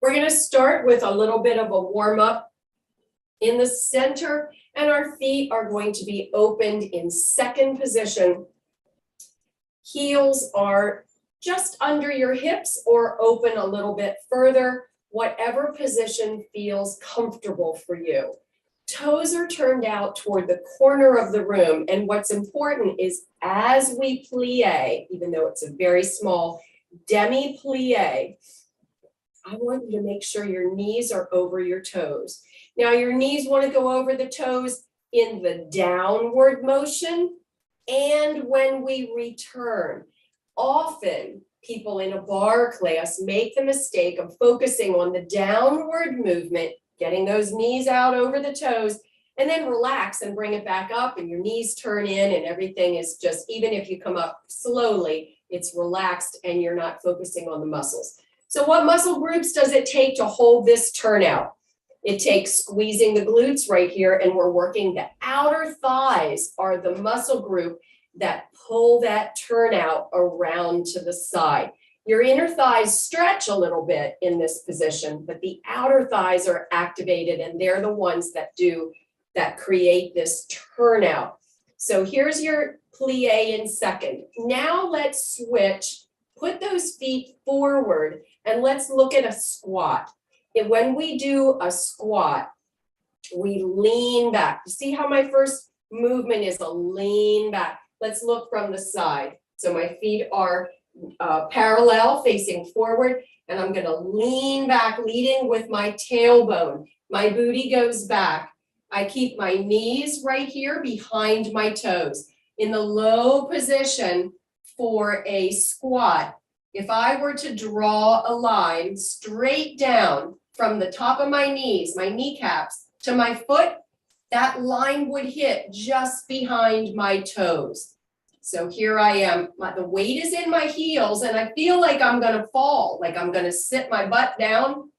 We're going to start with a little bit of a warm up in the center, and our feet are going to be opened in second position. Heels are just under your hips or open a little bit further, whatever position feels comfortable for you. Toes are turned out toward the corner of the room, and what's important is as we plie, even though it's a very small demi-plie, I want you to make sure your knees are over your toes. Now your knees want to go over the toes in the downward motion and when we return. Often people in a barre class make the mistake of focusing on the downward movement, getting those knees out over the toes, and then relax and bring it back up and your knees turn in and everything is just, even if you come up slowly, it's relaxed and you're not focusing on the muscles. So what muscle groups does it take to hold this turnout? It takes squeezing the glutes right here, and we're working the outer thighs are the muscle group that pull that turnout around to the side. Your inner thighs stretch a little bit in this position, but the outer thighs are activated and they're the ones that create this turnout. So here's your plie in second. Now let's switch, put those feet forward, and let's look at a squat. And when we do a squat, we lean back. You see how my first movement is a lean back? Let's look from the side. So my feet are parallel, facing forward, and I'm going to lean back, leading with my tailbone. My booty goes back. I keep my knees right here behind my toes. In the low position for a squat, if I were to draw a line straight down from the top of my knees, my kneecaps, to my foot, that line would hit just behind my toes. So here I am, the weight is in my heels and I feel like I'm gonna fall, like I'm gonna sit my butt down,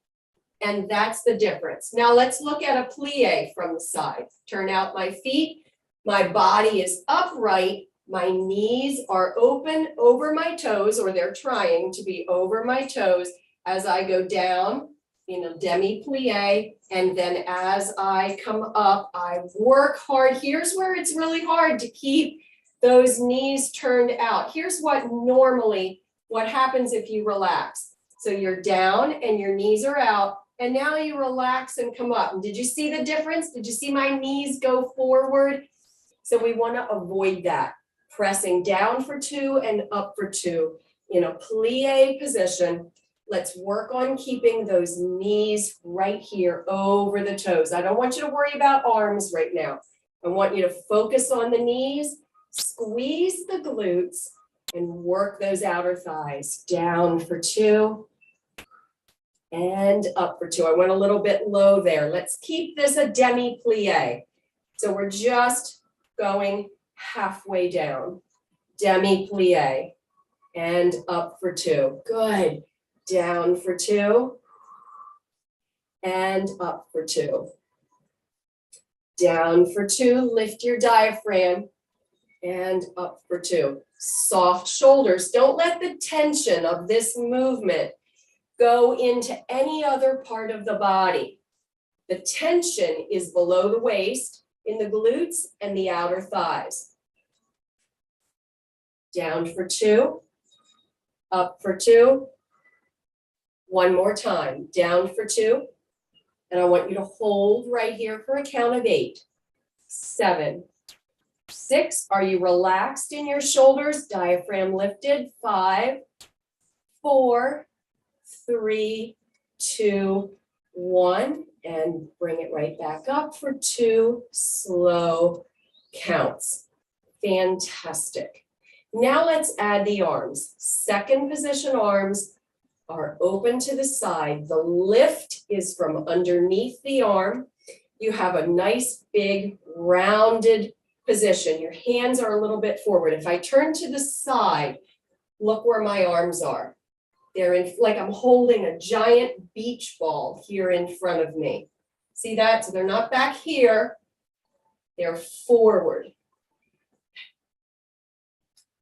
and that's the difference. Now let's look at a plie from the side. Turn out my feet, my body is upright, my knees are open over my toes, or they're trying to be over my toes as I go down in a demi-plie, and then as I come up, I work hard. Here's where it's really hard to keep those knees turned out. Here's what happens if you relax. So you're down and your knees are out, and now you relax and come up. And did you see the difference? Did you see my knees go forward? So we want to avoid that. Pressing down for 2 and up for 2 in a plie position. Let's work on keeping those knees right here over the toes. I don't want you to worry about arms right now. I want you to focus on the knees, squeeze the glutes, and work those outer thighs. Down for 2 and up for 2. I went a little bit low there. Let's keep this a demi-plie. So we're just going halfway down. Demi-plie and up for 2. Good. Down for 2 and up for 2. Down for 2, lift your diaphragm and up for 2. Soft shoulders. Don't let the tension of this movement go into any other part of the body. The tension is below the waist, in the glutes and the outer thighs. Down for 2, up for 2. One more time, down for 2. And I want you to hold right here for a count of 8, 7, 6. Are you relaxed in your shoulders? Diaphragm lifted. 5, 4, 3, 2, 1. And bring it right back up for 2 slow counts. Fantastic. Now let's add the arms. Second position arms are open to the side. The lift is from underneath the arm. You have a nice big rounded position. Your hands are a little bit forward. If I turn to the side, look where my arms are. They're in, like I'm holding a giant beach ball here in front of me. See that? So they're not back here. They're forward.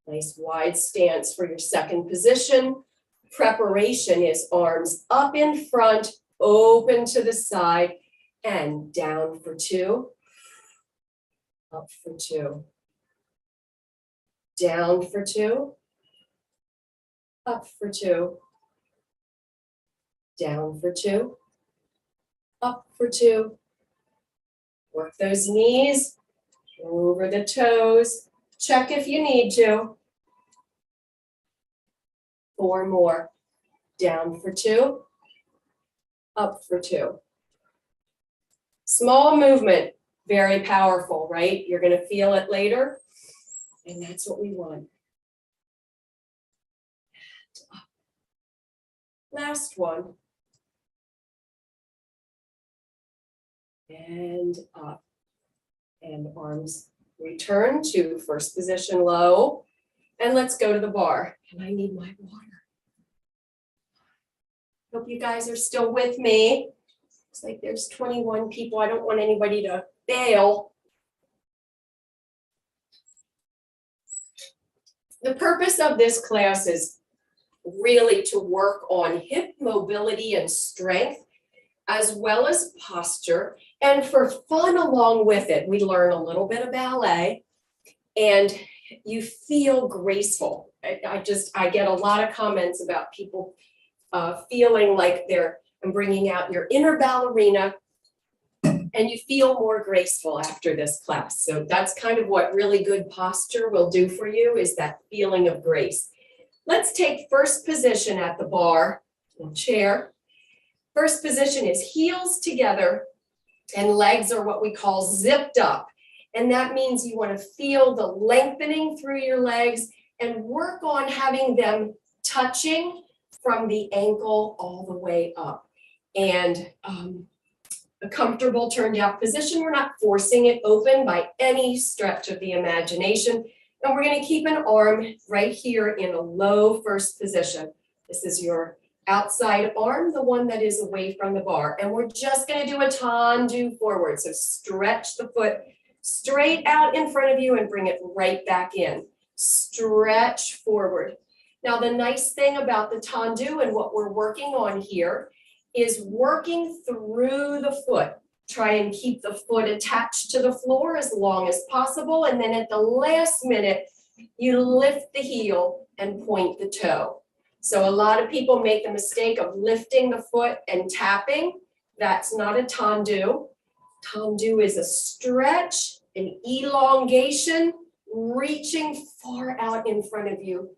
Nice wide stance for your second position. preparation is arms up in front, open to the side, and down for 2, up for 2, down for 2, up for 2, down for 2, up for 2. Work those knees, over the toes. Check if you need to. 4 more. Down for 2, up for 2. Small movement, very powerful, right? You're going to feel it later, and that's what we want. And up. Last one. And up. And arms return to first position low. And let's go to the bar. And I need my water. Hope you guys are still with me. Looks like there's 21 people. I don't want anybody to bail. The purpose of this class is really to work on hip mobility and strength, as well as posture. And for fun along with it, we learn a little bit of ballet and you feel graceful. I get a lot of comments about people feeling like I'm bringing out your inner ballerina, and you feel more graceful after this class. So that's kind of what really good posture will do for you, is that feeling of grace. Let's take first position at the bar or chair. First position is heels together and legs are what we call zipped up. And that means you want to feel the lengthening through your legs and work on having them touching from the ankle all the way up. And a comfortable turned out position. We're not forcing it open by any stretch of the imagination. And we're going to keep an arm right here in a low first position. This is your outside arm, the one that is away from the bar. And we're just going to do a tendu forward. So stretch the foot straight out in front of you and bring it right back in. Stretch forward. Now, the nice thing about the tendu and what we're working on here is working through the foot. Try and keep the foot attached to the floor as long as possible. And then at the last minute, you lift the heel and point the toe. So a lot of people make the mistake of lifting the foot and tapping. That's not a tendu. Tendu is a stretch, an elongation, reaching far out in front of you